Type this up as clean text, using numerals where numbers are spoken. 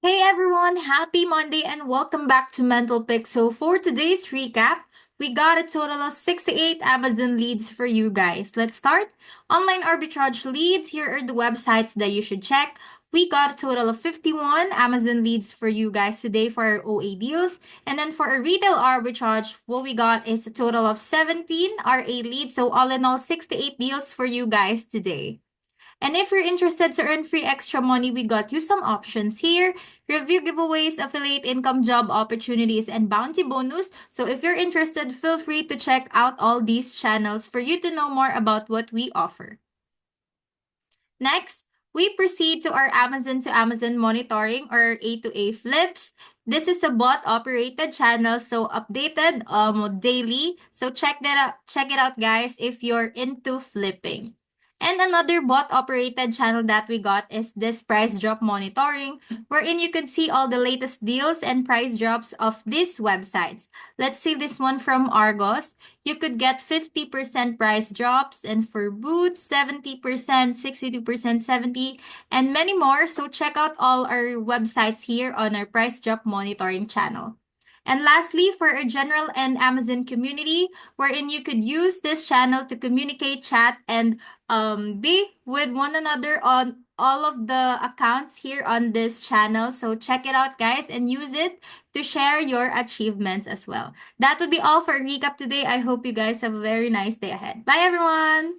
Hey everyone, happy Monday and welcome back to Mental Pick. So for today's recap, we got a total of 68 Amazon leads for you guys. Let's start. Online arbitrage leads, here are the websites that you should check. We got a total of 51 Amazon leads for you guys today for our OA deals. And then for a retail arbitrage, what we got is a total of 17 RA leads. So all in all, 68 deals for you guys today. And if you're interested to earn free extra money, we got you some options here. Review giveaways, affiliate income, job opportunities, and bounty bonus. So if you're interested, feel free to check out all these channels for you to know more about what we offer. Next, we proceed to our Amazon to Amazon monitoring or A2A flips. This is a bot operated channel, so updated daily. So check it out guys if you're into flipping. And another bot operated channel that we got is this price drop monitoring, wherein you could see all the latest deals and price drops of these websites. Let's see this one from Argos. You could get 50% price drops, and for boots, 70%, 62%, 70, and many more. So check out all our websites here on our price drop monitoring channel. And lastly, for our general and Amazon community, wherein you could use this channel to communicate, chat, and be with one another on all of the accounts here on this channel. So check it out, guys, and use it to share your achievements as well. That would be all for a recap today. I hope you guys have a very nice day ahead. Bye, everyone.